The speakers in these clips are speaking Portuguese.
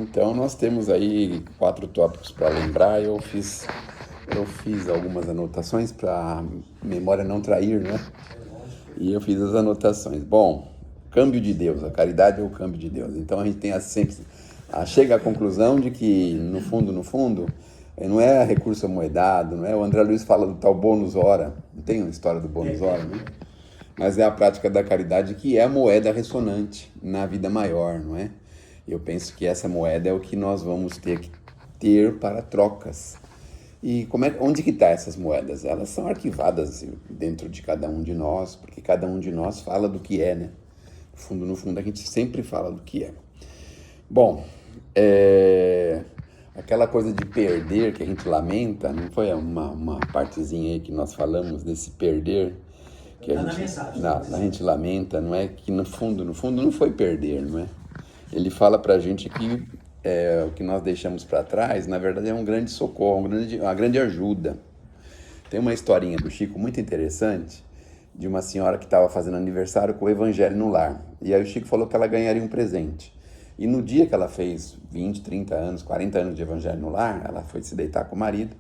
Então nós temos aí 4 tópicos para lembrar. Eu fiz algumas anotações para memória não trair, né? E eu fiz as anotações. Bom, câmbio de Deus, a caridade é o câmbio de Deus. Então a gente tem sempre chega à conclusão de que no fundo, não é recurso amoedado, não é? O André Luiz fala do tal bônus hora, não tem uma história do bônus hora, né? Mas é a prática da caridade que é a moeda ressonante na vida maior, não é? Eu penso que essa moeda é o que nós vamos ter que ter para trocas. E onde que está essas moedas? Elas são arquivadas dentro de cada um de nós, porque cada um de nós fala do que é, né? No fundo, a gente sempre fala do que é. Bom, aquela coisa de perder que a gente lamenta, não foi uma partezinha aí que nós falamos desse perder? Que a gente lamenta, não é? Que no fundo não foi perder, não é? Ele fala pra gente que o que nós deixamos para trás, na verdade, é um grande socorro, uma grande ajuda. Tem uma historinha do Chico muito interessante, de uma senhora que estava fazendo aniversário com o Evangelho no Lar. E aí o Chico falou que ela ganharia um presente. E no dia que ela fez 20, 30 anos, 40 anos de Evangelho no Lar, ela foi se deitar com o marido,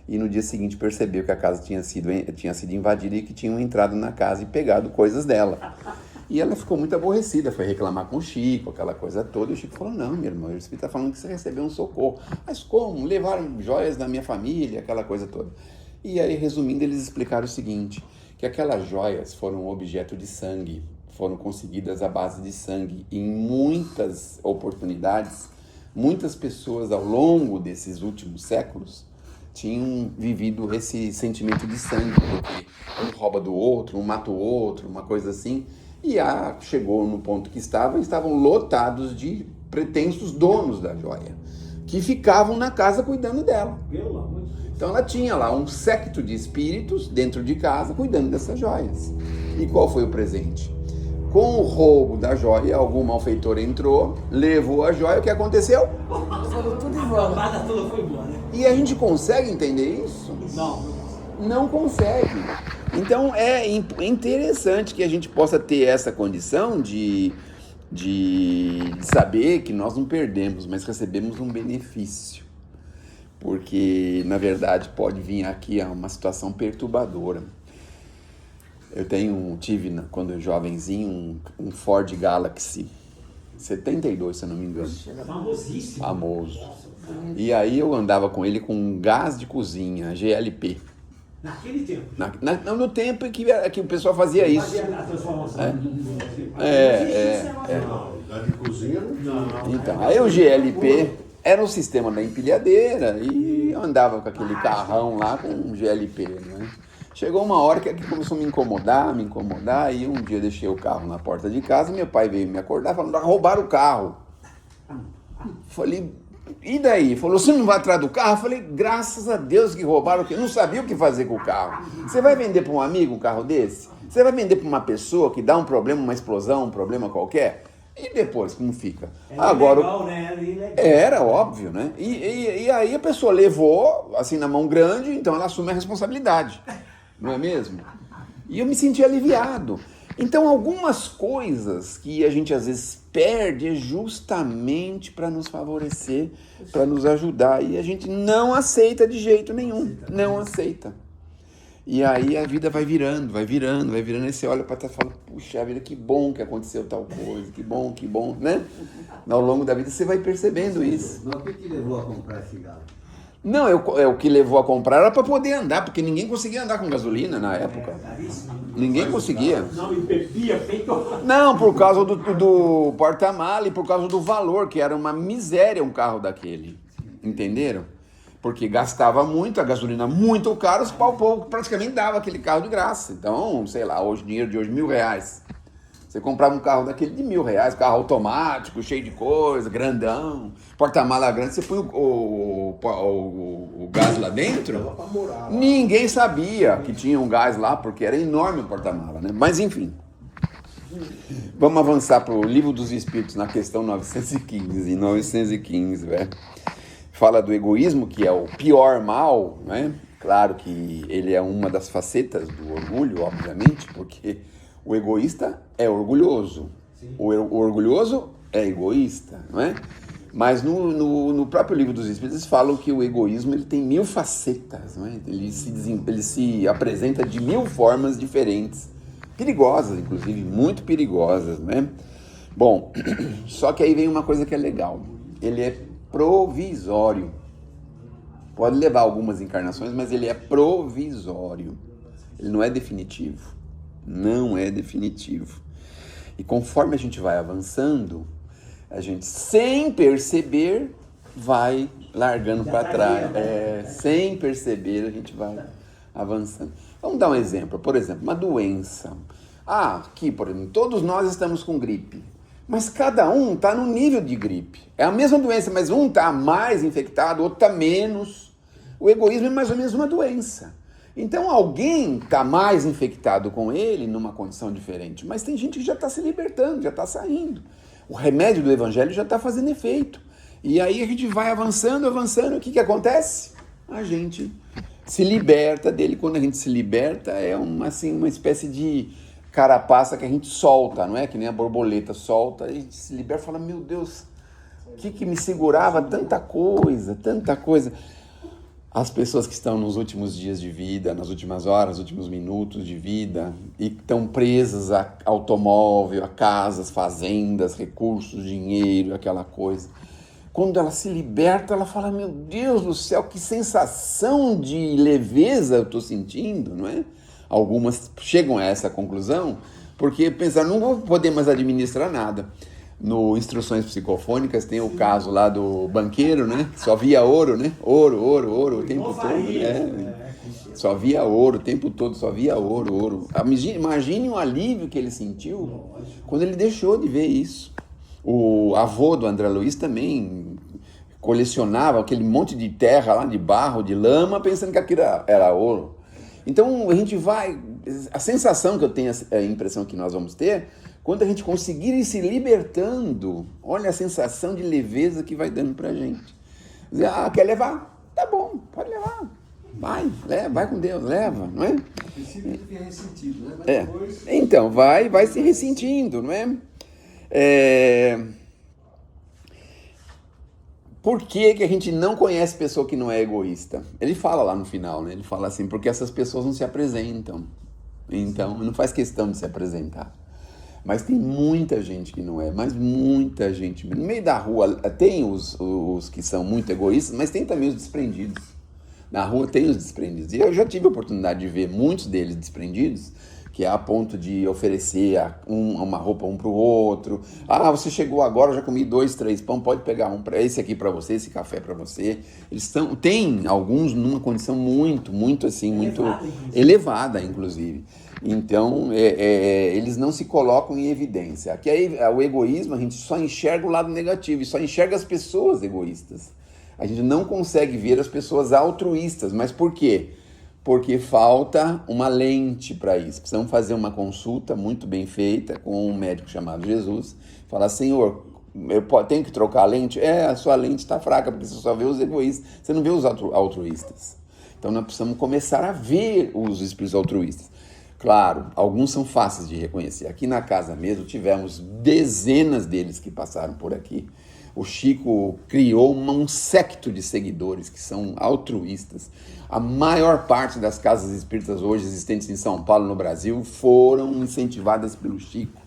e no dia seguinte percebeu que a casa tinha sido invadida e que tinham entrado na casa e pegado coisas dela. E ela ficou muito aborrecida, foi reclamar com o Chico, aquela coisa toda. E o Chico falou, não, minha irmã, o Espírito está falando que você recebeu um socorro. Mas como? Levaram joias da minha família, aquela coisa toda. E aí, resumindo, eles explicaram o seguinte, que aquelas joias foram objeto de sangue, foram conseguidas à base de sangue. E em muitas oportunidades, muitas pessoas ao longo desses últimos séculos tinham vivido esse sentimento de sangue, porque um rouba do outro, um mata o outro, uma coisa assim. E chegou no ponto que estavam lotados de pretensos donos da joia, que ficavam na casa cuidando dela. Então ela tinha lá um séquito de espíritos dentro de casa cuidando dessas joias. E qual foi o presente? Com o roubo da joia, algum malfeitor entrou, levou a joia, o que aconteceu? Foram tudo embora. A toda foi embora. E a gente consegue entender isso? Não consegue. Então é interessante que a gente possa ter essa condição de saber que nós não perdemos, mas recebemos um benefício. Porque, na verdade, pode vir aqui uma situação perturbadora. Eu tive, quando eu jovenzinho, um Ford Galaxy 72, se eu não me engano. Famosíssimo. Famoso. E aí eu andava com ele com um gás de cozinha, GLP. Naquele tempo? No tempo em que o pessoal fazia isso. Fazia a transformação. Gás de cozinha não. Então, aí o GLP era um sistema da empilhadeira e eu andava com aquele carrão lá com um GLP, né? Chegou uma hora que começou a me incomodar, e um dia eu deixei o carro na porta de casa, meu pai veio me acordar falando, roubaram o carro. Falei, e daí? Falou, você não vai atrás do carro? Eu falei, graças a Deus que roubaram, eu não sabia o que fazer com o carro. Você vai vender para um amigo um carro desse? Você vai vender para uma pessoa que dá um problema, uma explosão, um problema qualquer? E depois, como fica? Agora, legal, né? Era ilegal. Era óbvio, né? E aí a pessoa levou, assim, na mão grande, então ela assume a responsabilidade. Não é mesmo? E eu me senti aliviado. Então, algumas coisas que a gente às vezes perde é justamente para nos favorecer, para nos ajudar. E a gente não aceita de jeito nenhum. Não aceita. E aí a vida vai virando. E você olha para trás e fala, puxa vida, que bom que aconteceu tal coisa, que bom, né? Ao longo da vida você vai percebendo isso. Mas o que levou a comprar esse galo? Não, o que levou a comprar era para poder andar, porque ninguém conseguia andar com gasolina na época. Ninguém conseguia. Não, e bebia feito... Não, por causa do porta-mala e por causa do valor, que era uma miséria um carro daquele. Entenderam? Porque gastava muito, a gasolina muito caro, os pau praticamente dava aquele carro de graça. Então, sei lá, hoje dinheiro de hoje, R$1.000. Você comprava um carro daquele de R$1.000, carro automático, cheio de coisa, grandão, porta-mala grande, você põe o gás lá dentro, ninguém sabia que tinha um gás lá, porque era enorme o porta-mala, né? Mas enfim, vamos avançar para o Livro dos Espíritos, na questão 915, velho. Fala do egoísmo, que é o pior mal, né? Claro que ele é uma das facetas do orgulho, obviamente, porque o egoísta é orgulhoso. O orgulhoso é egoísta, não é? Mas no próprio livro dos Espíritos, eles falam que o egoísmo ele tem 1000 facetas, não é? Ele se apresenta de 1000 formas diferentes, perigosas, inclusive, muito perigosas, né? Bom, só que aí vem uma coisa que é legal. Ele é provisório. Pode levar algumas encarnações, mas ele é provisório. Ele não é definitivo. Não é definitivo. E conforme a gente vai avançando, a gente, sem perceber, vai largando para trás. Sem perceber, a gente vai avançando. Vamos dar um exemplo. Por exemplo, uma doença. Aqui, por exemplo, todos nós estamos com gripe. Mas cada um está no nível de gripe. É a mesma doença, mas um está mais infectado, outro está menos. O egoísmo é mais ou menos uma doença. Então alguém está mais infectado com ele numa condição diferente. Mas tem gente que já está se libertando, já está saindo. O remédio do evangelho já está fazendo efeito. E aí a gente vai avançando, o que acontece? A gente se liberta dele. Quando a gente se liberta, é uma espécie de carapaça que a gente solta, não é? Que nem a borboleta solta, a gente se liberta e fala, meu Deus, o que me segurava? Tanta coisa. As pessoas que estão nos últimos dias de vida, nas últimas horas, nos últimos minutos de vida, e estão presas a automóvel, a casas, fazendas, recursos, dinheiro, aquela coisa. Quando ela se liberta, ela fala, meu Deus do céu, que sensação de leveza eu estou sentindo, não é? Algumas chegam a essa conclusão porque pensaram, não vou poder mais administrar nada. No Instruções Psicofônicas tem o caso lá do banqueiro, né? Só via ouro, né? Ouro o tempo todo, né? Só via ouro o tempo todo, só via ouro. Imagine o alívio que ele sentiu quando ele deixou de ver isso. O avô do André Luiz também colecionava aquele monte de terra lá, de barro, de lama, pensando que aquilo era ouro. Então a sensação que eu tenho, a impressão que nós vamos ter, quando a gente conseguir ir se libertando, olha a sensação de leveza que vai dando pra gente. Dizer, quer levar? Tá bom, pode levar. Vai com Deus, leva, não é? O princípio fica ressentido, né? Mas depois... Então, vai se ressentindo, não é? Por que a gente não conhece pessoa que não é egoísta? Ele fala lá no final, né? Ele fala assim, porque essas pessoas não se apresentam. Então, não faz questão de se apresentar. Mas tem muita gente que não é, mas muita gente. No meio da rua tem os que são muito egoístas, mas tem também os desprendidos. Na rua tem os desprendidos. E eu já tive a oportunidade de ver muitos deles desprendidos, que é a ponto de oferecer uma roupa um para o outro. Você chegou agora, eu já comi 2, 3 pão, pode pegar esse aqui para você, esse café para você. Tem alguns numa condição muito elevada, inclusive. Então, eles não se colocam em evidência. Aqui o egoísmo, a gente só enxerga o lado negativo, e só enxerga as pessoas egoístas. A gente não consegue ver as pessoas altruístas. Mas por quê? Porque falta uma lente para isso. Precisamos fazer uma consulta muito bem feita com um médico chamado Jesus. Falar, Senhor, eu tenho que trocar a lente? A sua lente está fraca, porque você só vê os egoístas, você não vê os altruístas. Então nós precisamos começar a ver os espíritos altruístas. Claro, alguns são fáceis de reconhecer. Aqui na casa mesmo tivemos dezenas deles que passaram por aqui. O Chico criou um séquito de seguidores que são altruístas. A maior parte das casas espíritas hoje existentes em São Paulo, no Brasil, foram incentivadas pelo Chico.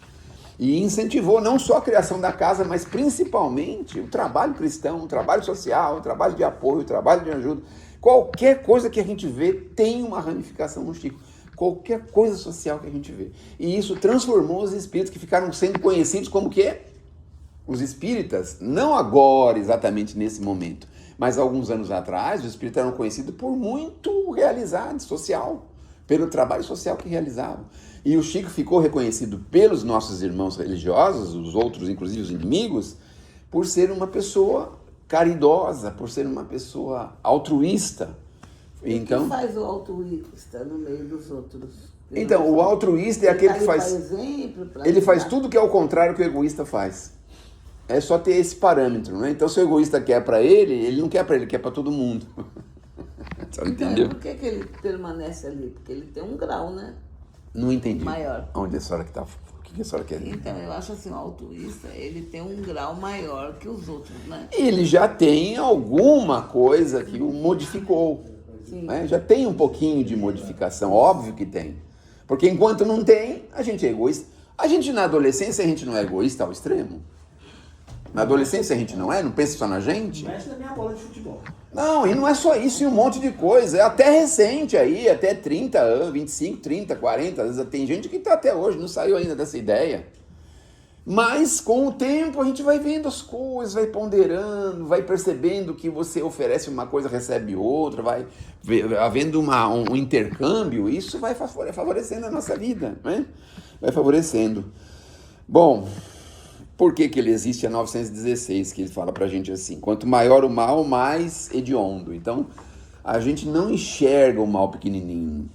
E incentivou não só a criação da casa, mas principalmente o trabalho cristão, o trabalho social, o trabalho de apoio, o trabalho de ajuda. Qualquer coisa que a gente vê tem uma ramificação no Chico. Qualquer coisa social que a gente vê. E isso transformou os espíritos que ficaram sendo conhecidos como que os espíritas, não agora exatamente nesse momento, mas alguns anos atrás, os espíritas eram conhecidos por muito realizar social, pelo trabalho social que realizavam. E o Chico ficou reconhecido pelos nossos irmãos religiosos, os outros, inclusive os inimigos, por ser uma pessoa caridosa, por ser uma pessoa altruísta. Então, o que faz o altruísta no meio dos outros? Então, o altruísta é aquele que faz... Ele faz tudo que é o contrário que o egoísta faz. É só ter esse parâmetro, né? Então, se o egoísta quer para ele não quer para ele, quer para todo mundo. Você entendeu? Por que ele permanece ali? Porque ele tem um grau, né? Não entendi. Maior. Onde é a senhora que que a senhora quer dizer? Então, eu acho assim, o altruísta, ele tem um grau maior que os outros, né? Ele já tem alguma coisa que o modificou. Né? Já tem um pouquinho de modificação, óbvio que tem. Porque enquanto não tem, a gente é egoísta. A gente na adolescência, a gente não é egoísta ao extremo. Na adolescência a gente não é, não pensa só na gente. Mexe na minha bola de futebol. Não, e não é só isso, e um monte de coisa. É até recente aí, até 30 anos, 25, 30, 40, às vezes tem gente que está até hoje, não saiu ainda dessa ideia. Mas com o tempo a gente vai vendo as coisas, vai ponderando, vai percebendo que você oferece uma coisa, recebe outra, vai havendo um intercâmbio, isso vai favorecendo a nossa vida, né? Vai favorecendo. Bom, por que ele existe? É 916, que ele fala pra gente assim, quanto maior o mal, mais hediondo. Então, a gente não enxerga o mal pequenininho.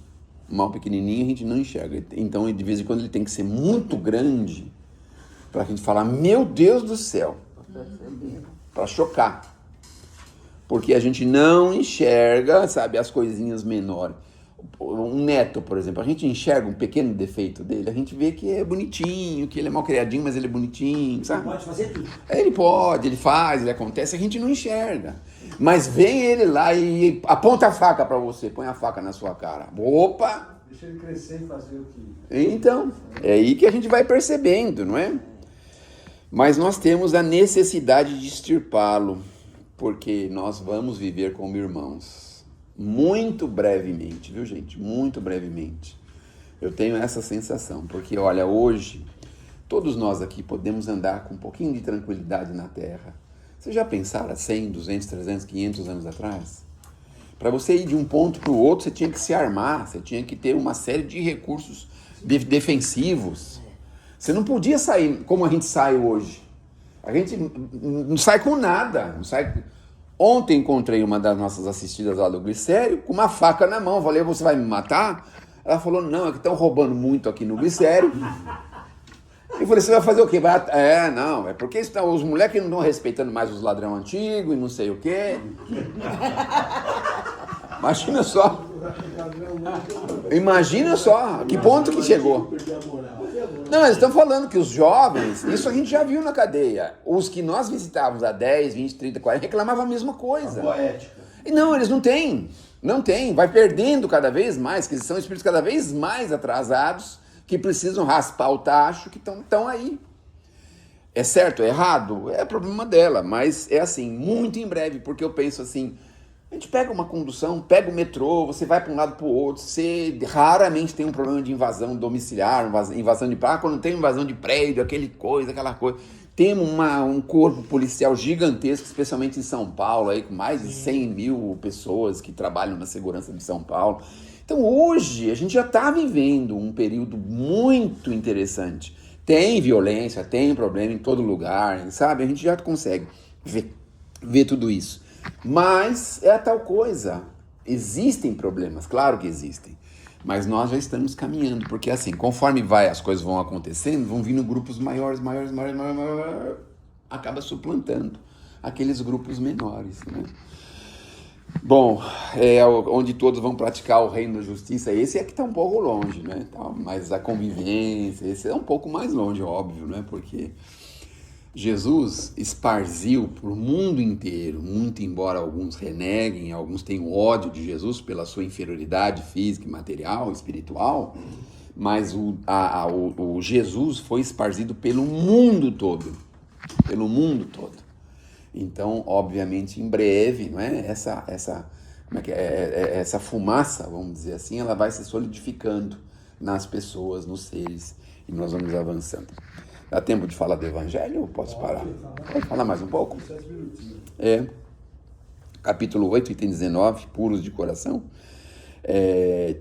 O mal pequenininho a gente não enxerga. Então, de vez em quando, ele tem que ser muito grande pra gente falar, meu Deus do céu, pra chocar. Porque a gente não enxerga, sabe, as coisinhas menores. Um neto, por exemplo, a gente enxerga um pequeno defeito dele, a gente vê que é bonitinho, que ele é mal criadinho, mas ele é bonitinho, sabe? Ele pode fazer tudo. Ele pode, ele faz, ele acontece, a gente não enxerga. Mas vem ele lá e aponta a faca pra você, põe a faca na sua cara. Opa! Deixa ele crescer e fazer o que... Então, é aí que a gente vai percebendo, não é? Mas nós temos a necessidade de extirpá-lo, porque nós vamos viver como irmãos. Muito brevemente, viu, gente? Muito brevemente. Eu tenho essa sensação, porque, olha, hoje, todos nós aqui podemos andar com um pouquinho de tranquilidade na Terra. Vocês já pensaram há 100, 200, 300, 500 anos atrás? Para você ir de um ponto para o outro, você tinha que se armar, você tinha que ter uma série de recursos defensivos. Você não podia sair como a gente sai hoje. A gente não sai com nada, não sai... Ontem encontrei uma das nossas assistidas lá do Glicério com uma faca na mão. Falei, você vai me matar? Ela falou, não, é que estão roubando muito aqui no Glicério. Eu falei, você vai fazer o quê? Não, é porque os moleques não estão respeitando mais os ladrão antigos e não sei o quê. Imagina só. Imagina só, que ponto que chegou. Não, eles estão falando que os jovens, isso a gente já viu na cadeia, os que nós visitávamos há 10, 20, 30, 40, reclamavam a mesma coisa. E não, eles não têm, vai perdendo cada vez mais, que são espíritos cada vez mais atrasados, que precisam raspar o tacho, que estão aí. É certo, é errado? É problema dela, mas é assim, muito em breve, porque eu penso assim, a gente pega uma condução, pega o metrô, você vai para um lado para o outro, você raramente tem um problema de invasão domiciliar, invasão de praça, quando tem invasão de prédio, aquela coisa. Temos um corpo policial gigantesco, especialmente em São Paulo, aí, com mais de 100 mil pessoas que trabalham na segurança de São Paulo. Então hoje a gente já está vivendo um período muito interessante. Tem violência, tem problema em todo lugar, sabe? A gente já consegue ver tudo isso. Mas é a tal coisa, existem problemas, claro que existem, mas nós já estamos caminhando, porque assim, conforme as coisas vão acontecendo, vão vindo grupos maiores, acaba suplantando aqueles grupos menores, né? Bom, onde todos vão praticar o reino da justiça, esse é que está um pouco longe, né? Mas a convivência, esse é um pouco mais longe, óbvio, né? Porque Jesus esparziu por mundo inteiro, muito embora alguns reneguem, alguns tenham ódio de Jesus pela sua inferioridade física, material, espiritual, mas o Jesus foi esparzido pelo mundo todo, Então, obviamente, em breve, não é? Essa fumaça, vamos dizer assim, ela vai se solidificando nas pessoas, nos seres, e nós vamos avançando. Dá tempo de falar do Evangelho ou posso parar? Pode falar mais um pouco? Capítulo 8, item 19, puros de coração.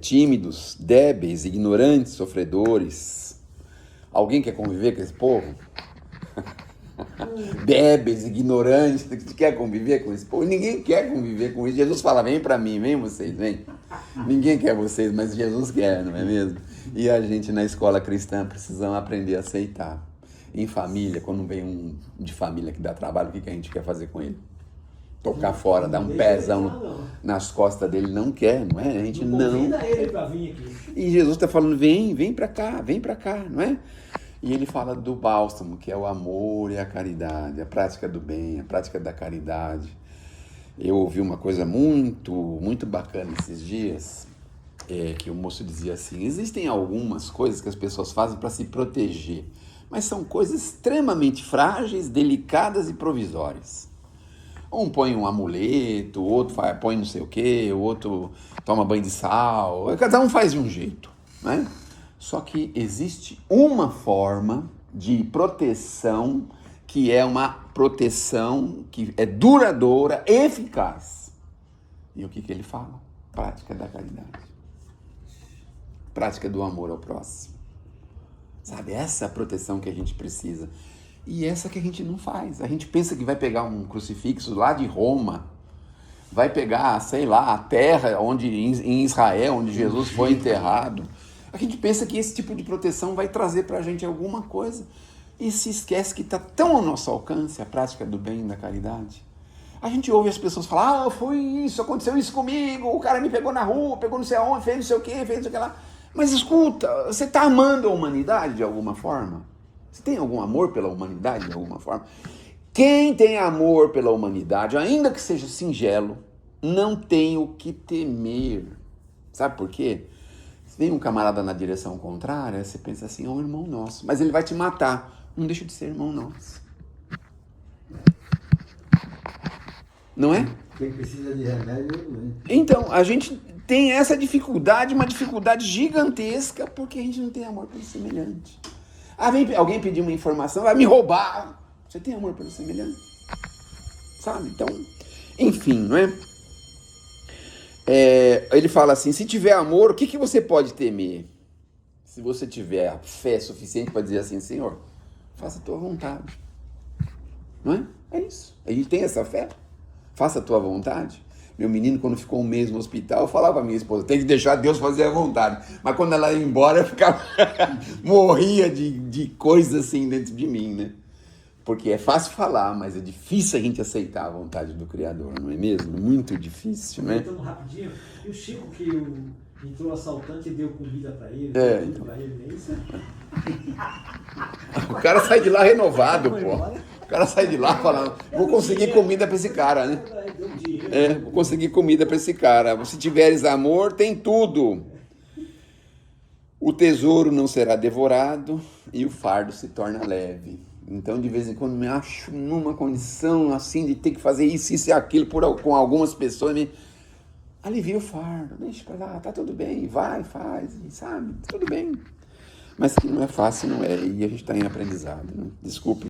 Tímidos, débeis, ignorantes, sofredores. Alguém quer conviver com esse povo? Débeis, ignorantes, quer conviver com esse povo? Ninguém quer conviver com isso. Jesus fala, vem pra mim, vem vocês, vem. Ninguém quer vocês, mas Jesus quer, não é mesmo? E a gente na escola cristã precisamos aprender a aceitar. Em família, quando vem um de família que dá trabalho, o que a gente quer fazer com ele? Tocar fora, dar um pezão nas costas dele, não quer, não é? A gente não. Convida ele pra vir aqui. E Jesus está falando, vem pra cá, não é? E ele fala do bálsamo, que é o amor e a caridade, a prática do bem, a prática da caridade. Eu ouvi uma coisa muito bacana esses dias, que o moço dizia assim, existem algumas coisas que as pessoas fazem para se proteger, mas são coisas extremamente frágeis, delicadas e provisórias. Um põe um amuleto, o outro põe não sei o quê, o outro toma banho de sal, cada um faz de um jeito, né? Só que existe uma forma de proteção que é uma proteção que é duradoura, eficaz. E o que ele fala? Prática da caridade. Prática do amor ao próximo. Sabe, essa é a proteção que a gente precisa. E essa que a gente não faz. A gente pensa que vai pegar um crucifixo lá de Roma, vai pegar, sei lá, a terra em Israel, onde Jesus foi enterrado. A gente pensa que esse tipo de proteção vai trazer pra gente alguma coisa e se esquece que está tão ao nosso alcance a prática do bem e da caridade. A gente ouve as pessoas falar, foi isso, aconteceu isso comigo, o cara me pegou na rua, pegou não sei aonde, fez não sei o quê, fez não sei o que lá. Mas escuta, você está amando a humanidade de alguma forma? Você tem algum amor pela humanidade de alguma forma? Quem tem amor pela humanidade, ainda que seja singelo, não tem o que temer. Sabe por quê? Se vem um camarada na direção contrária, você pensa assim, é um irmão nosso, mas ele vai te matar. Não deixa de ser irmão nosso. Não é? Quem precisa de remédio, né? Então, a gente tem essa dificuldade, uma dificuldade gigantesca, porque a gente não tem amor pelo semelhante. Vem alguém pedir uma informação, vai me roubar. Você tem amor pelo semelhante? Sabe? Então, enfim, não é? Ele fala assim, se tiver amor, o que você pode temer? Se você tiver fé suficiente para dizer assim, Senhor, faça a tua vontade. Não é? É isso. A gente tem essa fé. Faça a tua vontade. Meu menino, quando ficou um mês no hospital, eu falava pra minha esposa, tem que deixar Deus fazer a vontade. Mas quando ela ia embora, eu ficava morria de coisas assim dentro de mim, né? Porque é fácil falar, mas é difícil a gente aceitar a vontade do Criador, não é mesmo? Muito difícil, né? Então, rapidinho, e o Chico que entrou assaltante e deu comida pra ele, então. pra ele, não é isso? O cara sai de lá renovado, pô. O cara sai de lá falando, vou conseguir comida pra esse cara, né? Vou conseguir comida pra esse cara. Se tiveres amor, tem tudo. O tesouro não será devorado e o fardo se torna leve. Então, de vez em quando, me acho numa condição assim de ter que fazer isso e aquilo com algumas pessoas, me alivia o fardo, deixa pra lá, tá tudo bem, vai, faz, sabe? Tudo bem. Mas que não é fácil, não é, e a gente está em aprendizado, né? Desculpe.